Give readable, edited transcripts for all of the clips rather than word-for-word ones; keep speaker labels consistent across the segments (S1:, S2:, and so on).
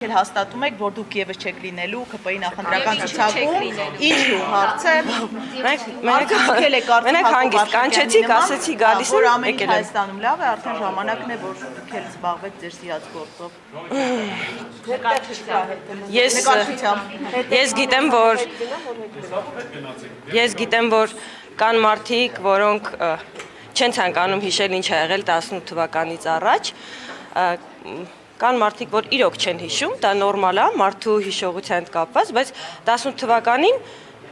S1: Հաստատում եք, որ դուք եւս չեք լինելու ԿՊ-ի նախընտրական ցուցակում, ինչու հարցը
S2: Մենք հանգիստ կանչեցիք, ասեցի գալիս
S1: որ
S2: եմ,
S1: ամեն ինչ
S2: եկել եմ։
S1: Հայաստանում լավ է, արդեն ժամանակն է, որ դուք էլ զբաղվեք ձեր սիրած գործով։
S2: Ես գիտեմ, որ կան մարդիկ, որոնք չեն ցանկանում հիշել ինչ ա եղել 18 թվականից առաջ, կան մարդիկ, որ իրոք չեն հիշում, դա նորմալ է, մարդու հիշողության հետ կապված, բայց 18 թվականին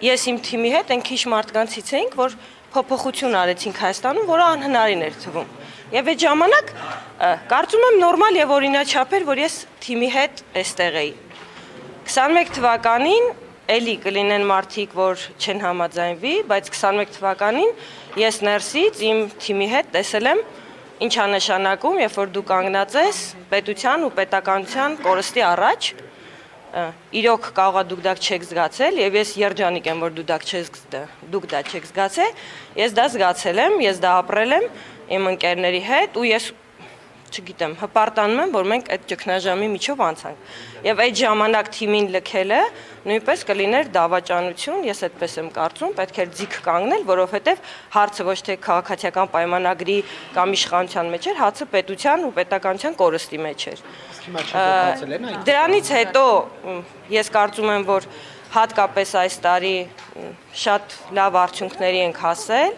S2: ես իմ թիմի հետ ենք քիչ մարդկանցից էինք, որ փոփոխություն արեցինք Հայաստանում, որը անհնարին էր թվում։ Եվ այդ ժամանակ կարծում եմ նորմալ եւ օրինաչափ էր, որ ես թիմի հետ այստեղ էի։ 21 թվականին էլի կլինեն մարդիկ, որ չեն համաձայնվի, բայց 21 թվականին ես ներսից իմ թիմի հետ տեսել եմ ինչ է նշանակում, երբ որ դու կանգնած ես պետության ու պետականության կորստի առաջ, իրոք կարող է դուք դա չեք զգացել, եւ ես երջանիկ եմ, որ դուք դա չեք զգացել, ես դա զգացել եմ, ես դա ապրել եմ իմ ընկերների հետ ու ես չգիտեմ, հպարտանում եմ, որ մենք այդ ճգնաժամի միջով անցանք։ Եվ այդ ժամանակ թիմին լքելը նույնպես կլիներ դավաճանություն, ես այդպես եմ կարծում, պետք էր ձիգ կանգնել, որովհետև հարցը ոչ թե քաղաքացիական պայմանագրի կամ իշխանության մեջ էր, հարցը պետության ու պետականության կորստի մեջ էր։ Դրանից հետո ես կարծում եմ, որ հատկապես այս տարի շատ լավ արդյունքների ենք հասել,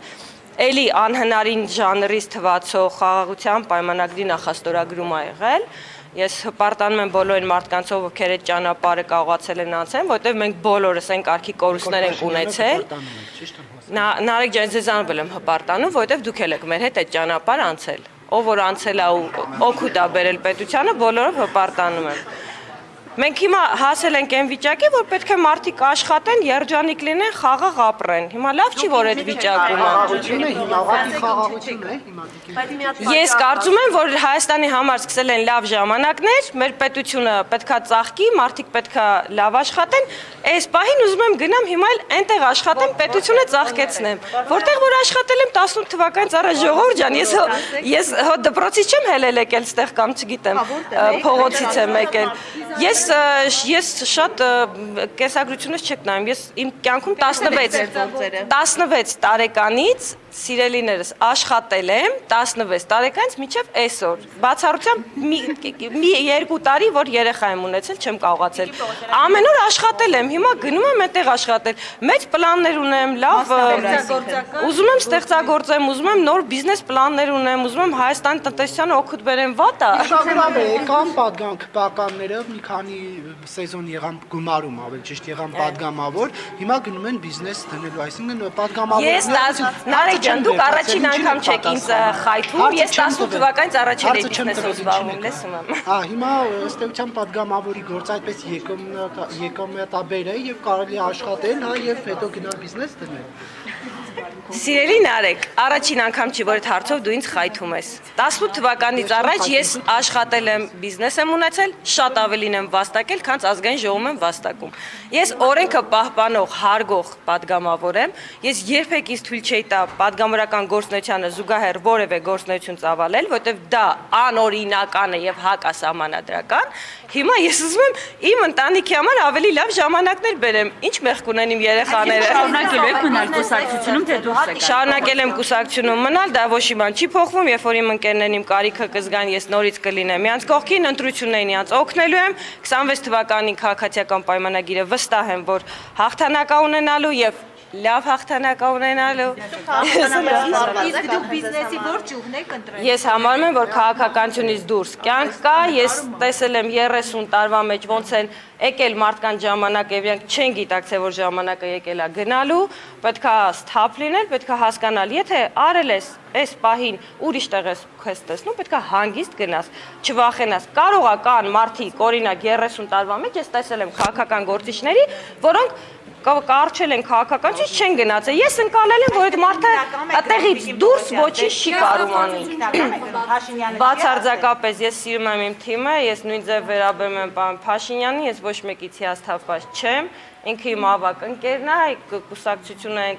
S2: էլի անհնարին ժանրից թվացող խաղաղության պայմանագրի նախաստորագրում ա եղել, ես հպարտանում եմ բոլոր այն մարդկանցով, ովքեր այդ ճանապարհը կարողացել են անցնել, որտեղ մենք բոլորս այն կարգի կորուստներ ենք ունեցել։ Նարեկ ջան, ձեզանով եմ հպարտանում, որտեղ դուք եք մեր հետ այդ ճանապարհ անցել։ Ով որ անցել է ու օգուտ ա բերել պետությանը, բոլորով հպարտանում եմ։ Մենք հիմա հասել ենք այն վիճակի, որ պետք է մարդիկ աշխատեն, երջանիկ լինեն, խաղաղ ապրեն։ Հիմա լավ չի, որ այդ վիճակում է։ Ես կարծում եմ, որ Հայաստանի համար սկսել են լավ ժամանակներ, մեր պետությունը պետքա ծաղկի, մարդիկ պետքա լավ աշխատեն, այս պահին ուզում եմ գնամ հիմա էլ այնտեղ աշխատեմ, պետությունը ծաղկեցնեմ։ Որտեղ որ աշխատել եմ 18 թվականից առաջ, ժողովուրդ ջան, ես հո դպրոցից չեմ հելել եկել ստեղ կամ չգիտեմ, փողոցից եմ եկել։ Ես շատ կեսագրությունից չեք նայում, ես իմ կյանքում 16 տարեկանից սիրելիներս աշխատել եմ 16 տարեկանից մինչև այսօր, բացառությամբ մի 2 տարի, որ երեխա եմ ունեցել, չեմ կարողացել, ամեն օր աշխատել եմ, հիմա գնում եմ այնտեղ աշխատել, մեծ պլաններ ունեմ, լավ, ուզում եմ ստեղծագործեմ, ուզում եմ նոր բիզնես պլաններ ունեմ, ուզում եմ Հայաստանի տնտեսությանը օգուտ բերեմ, վատ է։
S3: Եկան պատկանները, մի քանի սեզոն եղան գումարում, ավելի ճիշտ եղան պատգամավոր, հիմա գնում են բիզնես դնելու, այսինքն պատգամավոր
S2: Ջան, դուք առաջին անգամ չեք ինձ խայթում, ես 18 թվականից առաջել եմ բիզնեսով զբաղվում, լսում եմ։
S3: Հիմա ըստ էության պատգամավորի գործը այդպես եկամտաբեր է եւ կարելի է աշխատել, եւ հետո գնալ բիզնես դնել։
S2: Սիրելի Նարեկ, առաջին անգամ չի, որ այդ հարցով դու ինձ խայթում ես։ 18 թվականից առաջ ես աշխատել եմ, բիզնես եմ ունեցել, շատ ավելին եմ վաստակել, քան ազգային ժողովում եմ վաստակում։ Ես օրենքը պահպանող, հարգող պատգամավոր եմ, ես երբեք ինձ թույլ չէի տա պատգամավորական գործունեությանը զուգահեռ որևէ գործունեություն ծավալել, որովհետև դա անօրինական է եւ հակասահմանադրական։ Հիմա ես ուզում եմ իմ ընտանիքի համար ավելի լավ ժամանակներ բերեմ։ Ինչ մեղք ունեն իմ երեխաները։
S4: Շարունակելու եք մնալ կուսակցությունում, թե դուրս եք։
S2: Շարունակել եմ կուսակցությունում մնալ, դա ոչ մի բան չի փոխվում, երբ որ իմ ընկերներն իմ կարիքը կզգան, ես նորից կլինեմ իրանց կողքին, ընտրություններին իրանց օգնելու եմ։ 26 թվականին քաղաքացիական պայմանագիրը վստահ եմ, որ հաղթանակ ունենալու եւ լավ հաղթանակ ունենալու։
S4: Իսկ դուք բիզնեսի որ ճյուղն եք ընտրել։
S2: Ես համարում եմ, որ քաղաքականությունից դուրս կյանք կա, ես տեսել եմ 30 տարվա մեջ ոնց են եկել մարդկանց ժամանակ եւ իրենք չեն գիտակցել, որ ժամանակը եկել է գնալու, պետքա սթափ լինել, պետքա հասկանալ, եթե արել ես այս պահին ուրիշ տեղ ես տեսնում, պետքա հանգիստ գնաս, չվախենաս։ Կարող է կան մարդիկ, օրինակ 30 տարվա մեջ ես տեսել եմ քաղաքական գործիչների, որոնք կարճել են քաղաքականից չեն գնացել։ Ես ընկալել եմ, որ այդ մարդը այդտեղից դուրս ոչինչ չի կարող անել։ Բացարձակապես ես սիրում եմ իմ թիմը, ես նույն ձև վերաբերում եմ պարոն Փաշինյանին, ես ոչ մեկից հիասթափված չեմ։ Ինքը իմ ավագ ընկերն է,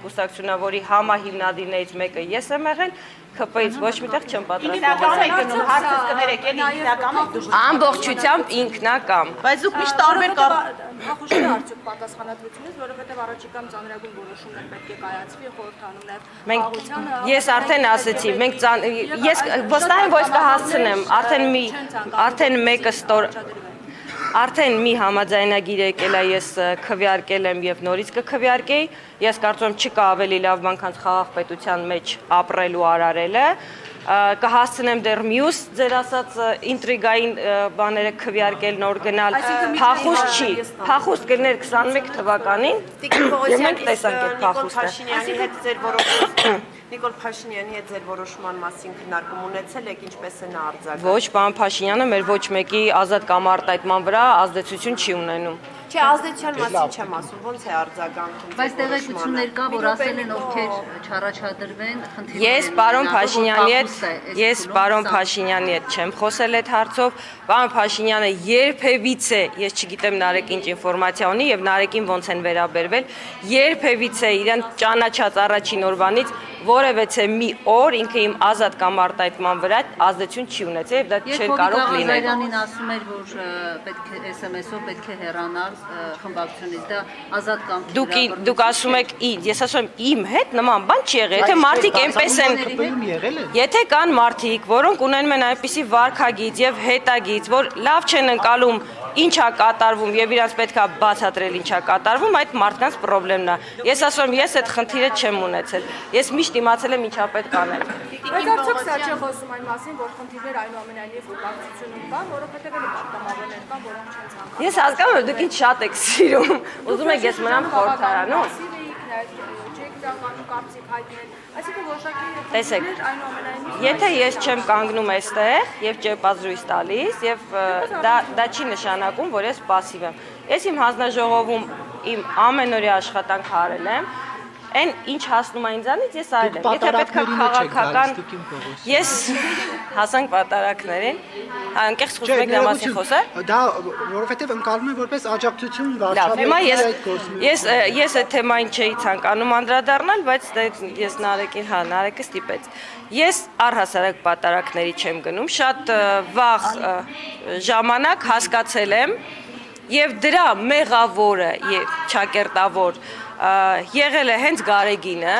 S2: կուսակցությունը, որի համահիմնադիրներից մեկը ես եմ եղել, ԿՊ-ից ոչ միտեղ չեմ պատրաստվում։
S1: Ինքնակամ եք գնում, հարցս կներեք, էլի ինքնակամ եք դուք։
S2: Ամբողջությամբ ինքնակամ։
S1: Բայց դուք միշտ տարբեր կապ
S5: Նախուշի արդյոք պատասխանատվությունից, որովհետև առաջիկամ ծանրագույն որոշումներ պետք է կայացվի, խորհրդանում նաև
S2: Ես արդեն ասեցի, մենք ես վստահ եմ, որ կհասցնեմ, արդեն մեկը Արդեն մի համաձայնագիր եկել է, ես քվեարկել եմ եւ նորից կքվեարկեի։ Ես կարծում եմ չկա ավելի լավ բան, քան խաղաղ պետության մեջ ապրելու արարելը։ Կհասցնեմ դեռ մյուս ձեր ասած ինտրիգային բաները քվեարկել, նոր գնալ։ Փախուստ չի։ Փախուստ կներ 21 թվականին։ Եվ մենք տեսանք այդ փախուստը։
S6: Նիկոլ Փաշինյանի հետ ձեր որոշման մասին քննարկում ունեցել եք, ինչպես է նա արձագանքում։
S2: Ոչ, պարոն Փաշինյանը մեր ոչ մեկի ազատ կամ արտահայտման վրա ազդեցություն չի ունենում։
S6: Չէ, ազդեցության մասին չեմ ասում, ոնց է արձագանքում։
S4: Բայց տեղեկություններ կա, որ ասել են ովքեր չառաջադրվեն խնդիրներ։
S2: Ես պարոն Փաշինյանի հետ չեմ խոսել այդ հարցով։ Պարոն Փաշինյանը երբևիցե, ես չգիտեմ Նարեկ ինչ ինֆորմացիա ունի եւ Նարեկին ոնց են վերաբերվել, երբևիցե իրեն ճանաչած առաջին օրվանից որևէ մի օր ինքը իմ ազատ կամ արտահայտման վրա ազդեցություն չի ունեցել եւ դա չէր կարող լինել։
S4: Զայրանին ասում էր, որ պետք է SMS-ով պետք է հեռանալ խմբակցությունից, դա ազատ կամ
S2: Դուք ասում եք, ես ասում եմ իմ հետ նման բան չի եղել, եթե մարդիկ այնպես են, եթե կան մարդիկ, որոնք ունենում են այնպիսի վարքագիծ եւ հետագիծ, որ լավ չեն ընկալում ինչա կատարվում եւ իրանց պետքա բացատրել ինչա կատարվում, այդ մարդկանց խնդիրն է։ Ես ասում եմ, ես այդ խնդիրը չեմ ունեցել։ Ես միշտ իմացել եմ ինչա պետք անել։
S5: Բայց արդյոք սա չէ խոսում այն մասին, որ խնդիրներ այնուամենայնիվ խմբակցությունում կան, որովհետև էլ պատգամավորներ կան, որոնք չեն ցանկանում։
S2: Ես հասկանում եմ, դուք ինչ շատ եք սիրում։ Ուզում եք ես մնամ խորհրդարանում։ Տեսեք, եթե ես չեմ կանգնում այստեղ եւ ճեպազրույց տալիս եւ դա չի նշանակում, որ ես пассив եմ։ Ես իմ հանձնաժողովում իմ ամենօրյա աշխատանք արել եմ։ Այն ինչ հասնում է ինձանից, ես արել եմ։ Եթե պետքա քաղաքական, ես հասանք պատարակներին, անկեղծ խոսում եք դրա մասին խոսել։
S3: Դա որովհետև ընկալում եմ որպես աջակցություն
S2: Լավ, հիմա
S3: վարչապետի
S2: ես այդ թեմային չէի ցանկանում անդրադառնալ, բայց ես Նարեկը ստիպեց։ Ես առհասարակ պատարակների չեմ գնում, շատ վաղ ժամանակ հասկացել եմ եւ դրա մեղավորը եւ ճակերտավոր եղել է հենց Գարեգինը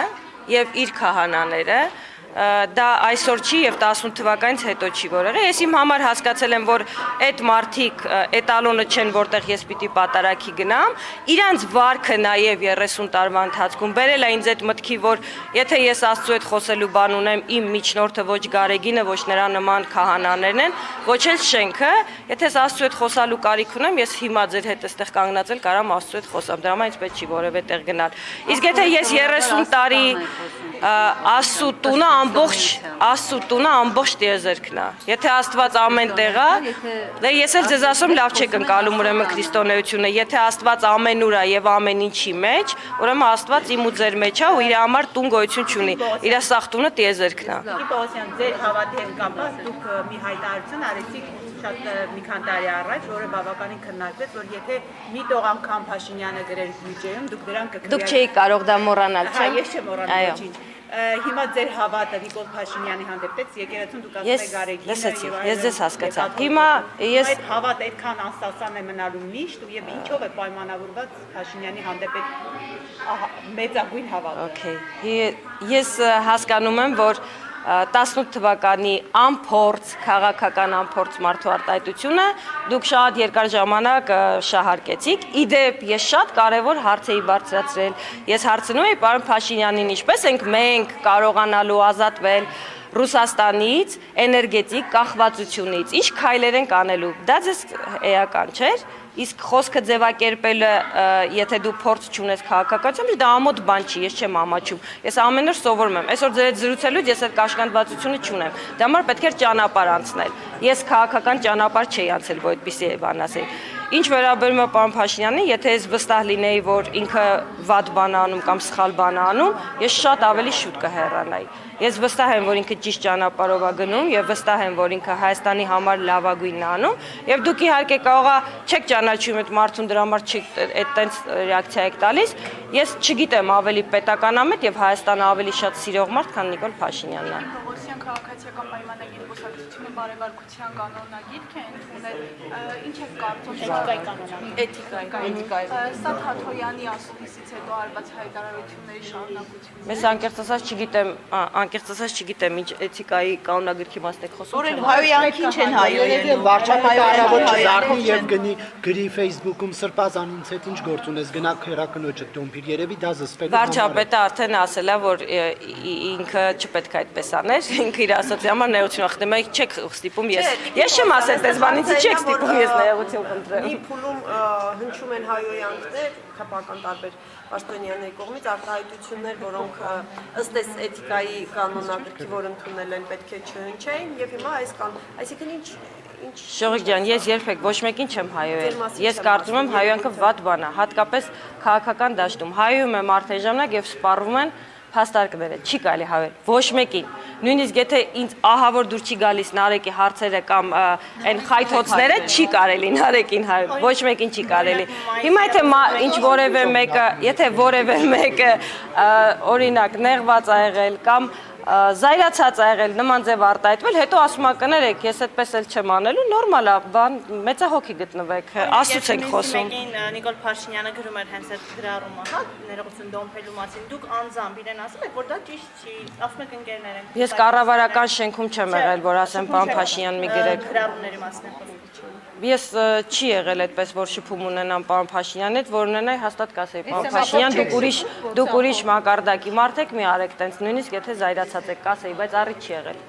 S2: եւ իր քահանաները դա այսօր չի եւ 18 թվականից հետո չի որ եղել։ Ես իմ համար հասկացել եմ, որ այդ մարդիկ էտալոնը չեն, որտեղ ես պիտի պատարակի գնամ, իրանց վարքը նաեւ 30 տարվա ընթացքում բերել է ինձ այդ մտքի, որ եթե ես Աստծո հետ խոսելու բան ունեմ, իմ միջնորդը ոչ Գարեգինը, ոչ նրա նման քահանաներն են, ոչ էլ շենքը, եթե ես Աստծո հետ խոսալու կարիք ունեմ, ես հիմա ձեր հետ այստեղ կանգնածել կարամ Աստծո հետ խոսամ, դրա համար ինձ պետք չի որևէ տեղ գնալ։ Իսկ եթե ես 30 տարի Աստծո տունը ամբողջ տիեզերքն է։ Եթե Աստված ամեն տեղ է, դե ես էլ ձեզ ասում լավ չեք ընկալում ուրեմն քրիստոնեությունը, եթե Աստված ամենուր է եւ ամեն ինչի մեջ, ուրեմն Աստված իմ ու ձեր մեջ է ու իր համար տուն գոյություն չունի։ Իր սաղ տունը տիեզերքն է։
S1: Պողոսյան, ձեր հավատի հետ կապված դուք մի հայտարարություն արեցիք շատ մի քանի տարի առաջ, որը բավականին քննարկվեց, որ եթե մի տող անգամ Փաշինյանը գրեր բյուջեում, դուք դրան կքվեարկեիք։
S2: Դուք չէիք կարող դա մոռանալ, չէ՞։
S1: Ես չեմ մոռանում ոչինչ։ Հիմա ձեր հավատը Նիկոլ Փաշինյանի հանդեպ եկեղեցուն դուք ասում եք Գարեգինը
S2: լսեցի, ես ձեզ հասկացա։ Հիմա ես
S1: այդ հավատը այդքան անստասան է մնալու միշտ եւ ինչով է պայմանավորված Փաշինյանի հանդեպ այդ մեծագույն հավատը։
S2: Okay, ես հասկանում եմ, որ 18 թվականի ամփորձ քաղաքական ամփորձ մարդու արտահայտությունը դուք շատ երկար ժամանակ շահարկեցիք։ Իդեպ ես շատ կարևոր հարց էի բարձրացրել։ Ես հարցնում էի պարոն Փաշինյանին, ինչպես ենք մենք կարողանալու ազատվել Ռուսաստանից էներգետիկ կախվածությունից, ինչ քայլեր ենք անելու։ Դա ձեզ էական չէր։ Իսկ խոսքը ձևակերպելը, եթե դու փորձ չունես քաղաքականությամբ, դա ամոթ բան չի, ես չեմ ամաչում։ Ես ամեն օր սովորում եմ։ Այսօր ձեր հետ զրուցելուց ես այդ կաշկանդվածությունը չունեմ։ Դա համար պետք է ճանապարհ անցնել։ Ես քաղաքական ճանապարհ չէի անցել, որ այդպեսի բան ասեի։ Ինչ վերաբերում է պարոն Փաշինյանին, եթե ես վստահ լինեի, որ ինքը վատ բան անում կամ սխալ բան անում, ես շատ ավելի շուտ կհեռանայի։ Ես վստահ եմ, որ ինքը ճիշտ ճանապարհով է գնում եւ վստահ եմ, որ ինքը Հայաստանի համար լավագույնն է անում եւ դուք իհարկե կարողա չեք ճանաչում այդ մարդուն, դրա համար չեք այդտենց ռեակցիա եք տալիս։ Ես չգիտեմ ավելի պետականամետ եւ Հայաստանը ավելի շատ սիրող մարդ, քան Նիկոլ Փաշինյանն է։
S5: քաղաքացիական պայմանագիր բուսակցությունը բարեվարկության կանոնագիրք է ընդունել, ինչ եք կարծում
S1: Էթիկայի կանոնագիր։
S5: էթիկայի։ Սա Թաթոյանի ասուլիսից հետո արված հայտարարությունների շարունակություն։
S2: Մեզ անկեղծ ասած չգիտեմ ինչ էթիկայի կանոնագրքի մասն եք խոսում։
S7: Օրեն հայոյանք ինչ են հայոյանում։
S3: Վարչապետը արավոր չզարթի եւ գնի գրի Facebook-ում սրբազան ինձ հետ ինչ գործ ունես գնա քերակնոջը դոմբիր երևի դա զսպելու
S2: Վարչապետը արդեն ասել է, որ ինքը չպետք է այդպես աներ, ինքը իր ասացի համար նեղություն խնդրում է, չեք ստիպում ես չեմ ասել, դες բանից չեք ստիպում ես նեղություն խնդրեմ։
S6: Մի փուլում հնչում են հայոյանքներ, քապական տարբեր պաշտոնյաների կողմից արտահայտություններ, որոնք ըստ էս էթիկայի կանոնագրքի, որ ընդունել են, պետք է չհնչեին, եւ հիմա այսինքն ինչ
S2: Շողիկ ջան, ես երբեք ոչ մեկին չեմ հայոյել։ Ես կարծում եմ հայոյանքը վատ բան է, հատկապես քաղաքական դաշտում։ Հայոյում եմ արդեն ժամանակ եւ սպառվում են փաստարկները, չի կարելի հայոյել ոչ մեկին։ Նույնիսկ եթե ինձ ահա որ դուր չի գալիս Նարեկի հարցերը կամ այն խայթոցները, չի կարելի Նարեկին հայոյել, ոչ մեկին չի կարելի։ Հիմա եթե որևէ մեկը օրինակ նեղված ա եղել կամ զայրացած ա եղել նման ձև արտահայտվել, հետո ասում ա կներեք, ես այդպես էլ չեմ անելու, նորմալ ա, բան մեծահոգի գտնվեք, աստծուց ենք խոսում։
S8: Նիկոլ Փաշինյանը գրում էր հենց այդ գրառումը, հա, ներողություն դոմփելու մասին։ Դուք անձամբ իրեն ասում եք, որ դա ճիշտ չի, ասում եք ընկերներ են։
S2: Ես կառավարական շենքում չեմ եղել, որ ասեմ պարոն Փաշինյան մի գրեք։
S8: Գրառումների մասին է խոսում։
S2: Ես չի եղել այդպես, որ շփում ունենամ պարոն Փաշինյանն հետ, որ ունենայի հաստատ կասեի պարոն Փաշինյան, դուք ուրիշ մակարդակի մարդ եք, մի արեք տենց, նույնիսկ եթե զայրացած եք կասեի, բայց առիթ չի եղել։